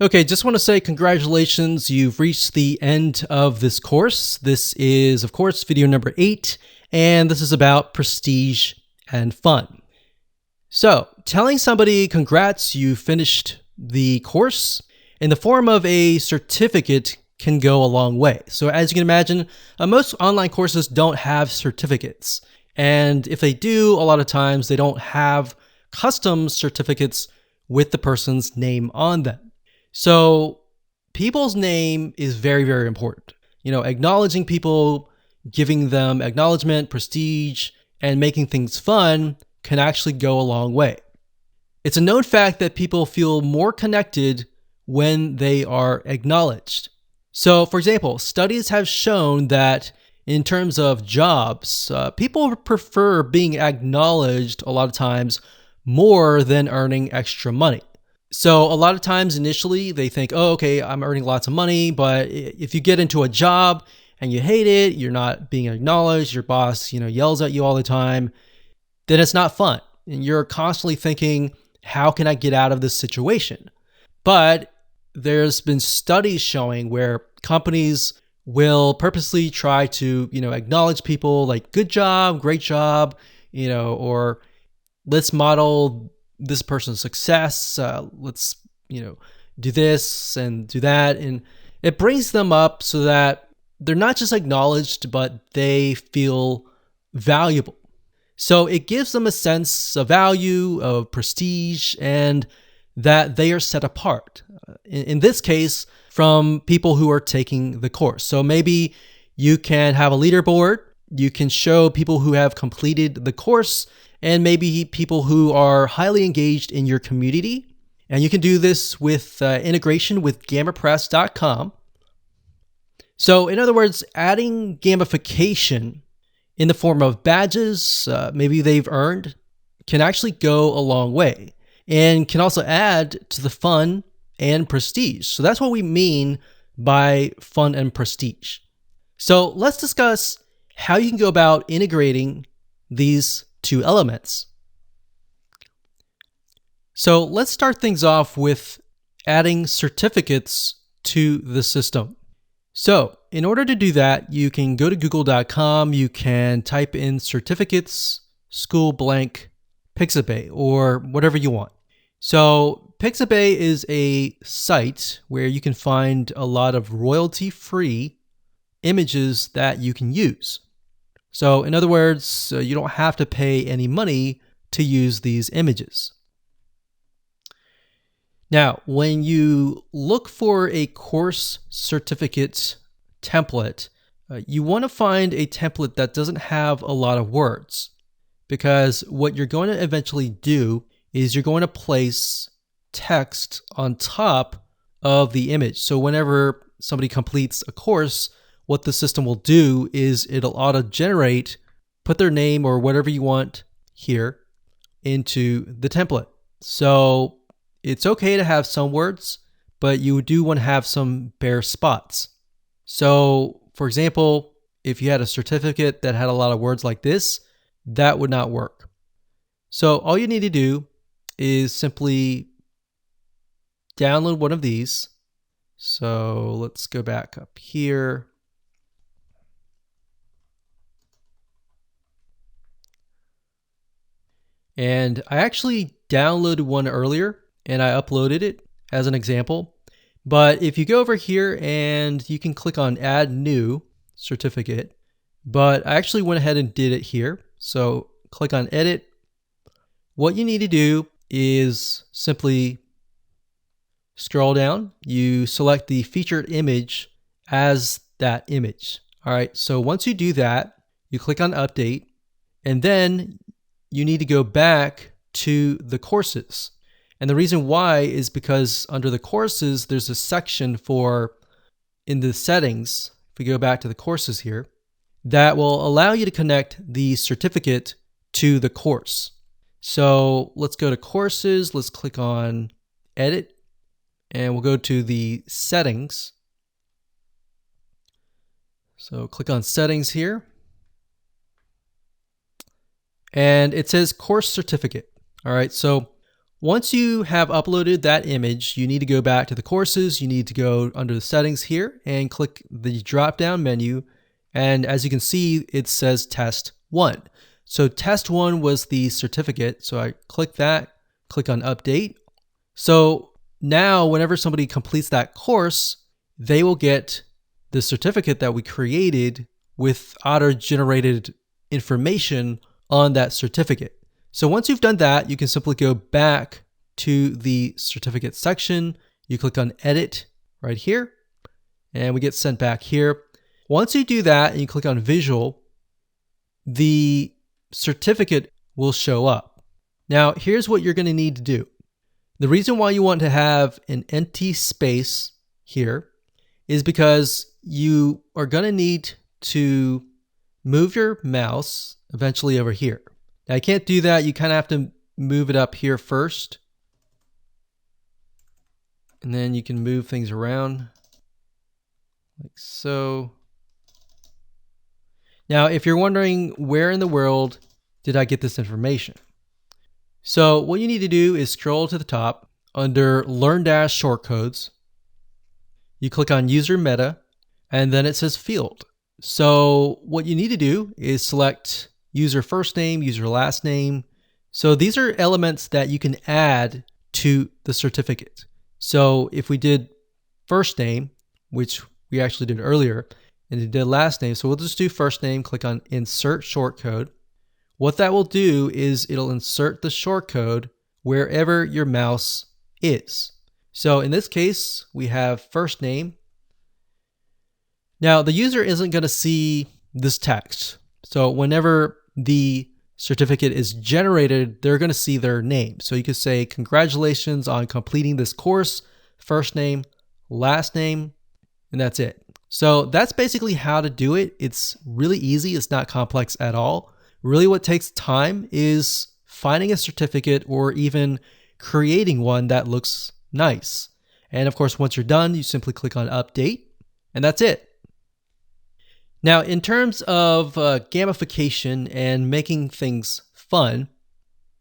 Okay, just want to say congratulations. You've reached the end of this course. This is, of course, video number 8, and this is about prestige and fun. So, telling somebody congrats, you finished the course in the form of a certificate can go a long way. So, as you can imagine, most online courses don't have certificates. And if they do, a lot of times they don't have custom certificates with the person's name on them. So people's name is very, very important. Acknowledging people, giving them acknowledgement, prestige, and making things fun can actually go a long way. It's a known fact that people feel more connected when they are acknowledged. So, for example, studies have shown that in terms of jobs, people prefer being acknowledged a lot of times more than earning extra money. So a lot of times initially they think, oh, okay, I'm earning lots of money. But if you get into a job and you hate it, you're not being acknowledged, your boss, yells at you all the time, then it's not fun. And you're constantly thinking, how can I get out of this situation? But there's been studies showing where companies will purposely try to, acknowledge people like good job, great job, or let's model this person's success. Let's, do this and do that. And it brings them up so that they're not just acknowledged, but they feel valuable. So it gives them a sense of value, of prestige, and that they are set apart. In this case, from people who are taking the course. So maybe you can have a leaderboard. You can show people who have completed the course and maybe people who are highly engaged in your community. And you can do this with integration with GammaPress.com. So in other words, adding gamification in the form of badges, maybe they've earned, can actually go a long way and can also add to the fun and prestige. So that's what we mean by fun and prestige. So let's discuss how you can go about integrating these two elements. So let's start things off with adding certificates to the system. So in order to do that, you can go to google.com, you can type in certificates, school blank, Pixabay, or whatever you want. So Pixabay is a site where you can find a lot of royalty-free images that you can use. So in other words, you don't have to pay any money to use these images. Now, when you look for a course certificate template, you want to find a template that doesn't have a lot of words, because what you're going to eventually do is you're going to place text on top of the image. So whenever somebody completes a course, what the system will do is it'll auto-generate, put their name or whatever you want here into the template. So it's okay to have some words, but you do want to have some bare spots. So for example, if you had a certificate that had a lot of words like this, that would not work. So all you need to do is simply download one of these. So let's go back up here. And I actually downloaded one earlier and I uploaded it as an example. But if you go over here and you can click on add new certificate, but I actually went ahead and did it here. So click on edit. What you need to do is simply scroll down. You select the featured image as that image. All right. So once you do that, you click on update, and then you need to go back to the courses. And the reason why is because under the courses, there's a section for, in the settings, if we go back to the courses here, that will allow you to connect the certificate to the course. So let's go to courses, let's click on edit, and we'll go to the settings. So click on settings here. And it says course certificate. All right, so Once you have uploaded that image, you need to go back to the courses. You need to go under the settings here and click the drop-down menu. And as you can see, it says test 1. So test 1 was the certificate. So I click that, click on update. So now whenever somebody completes that course, they will get the certificate that we created with auto-generated information on that certificate. So once you've done that, you can simply go back to the certificate section. You click on edit right here, and we get sent back here. Once you do that and you click on visual, the certificate will show up. Now, here's what you're going to need to do. The reason why you want to have an empty space here is because you are going to need to move your mouse eventually over here. Now, you can't do that. You kind of have to move it up here first. And then you can move things around like so. Now, if you're wondering where in the world did I get this information? So what you need to do is scroll to the top under Learn Dash Shortcodes. You click on User Meta, and then it says Field. So what you need to do is select user first name, user last name. So these are elements that you can add to the certificate. So if we did first name, which we actually did earlier, and it did last name, so we'll just do first name, click on Insert Shortcode. What that will do is it'll insert the shortcode wherever your mouse is. So in this case, we have first name. Now the user isn't going to see this text. So whenever the certificate is generated, they're going to see their name. So you could say, congratulations on completing this course, first name, last name, and that's it. So that's basically how to do it. It's really easy. It's not complex at all. Really what takes time is finding a certificate or even creating one that looks nice. And of course, once you're done, you simply click on update, and that's it. Now, in terms of gamification and making things fun,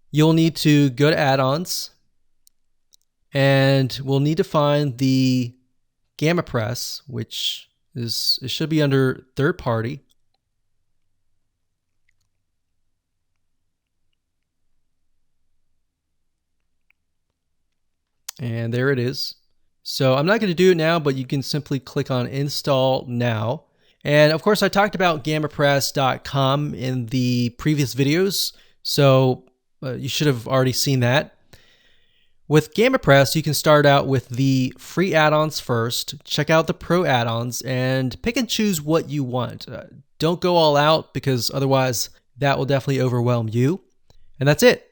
you'll need to go to add-ons, and we'll need to find the GammaPress, which is, it should be under third party. And there it is. So I'm not going to do it now, but you can simply click on Install Now. And of course, I talked about GammaPress.com in the previous videos, so you should have already seen that. With GammaPress, you can start out with the free add-ons first, check out the pro add-ons, and pick and choose what you want. Don't go all out, because otherwise that will definitely overwhelm you. And that's it.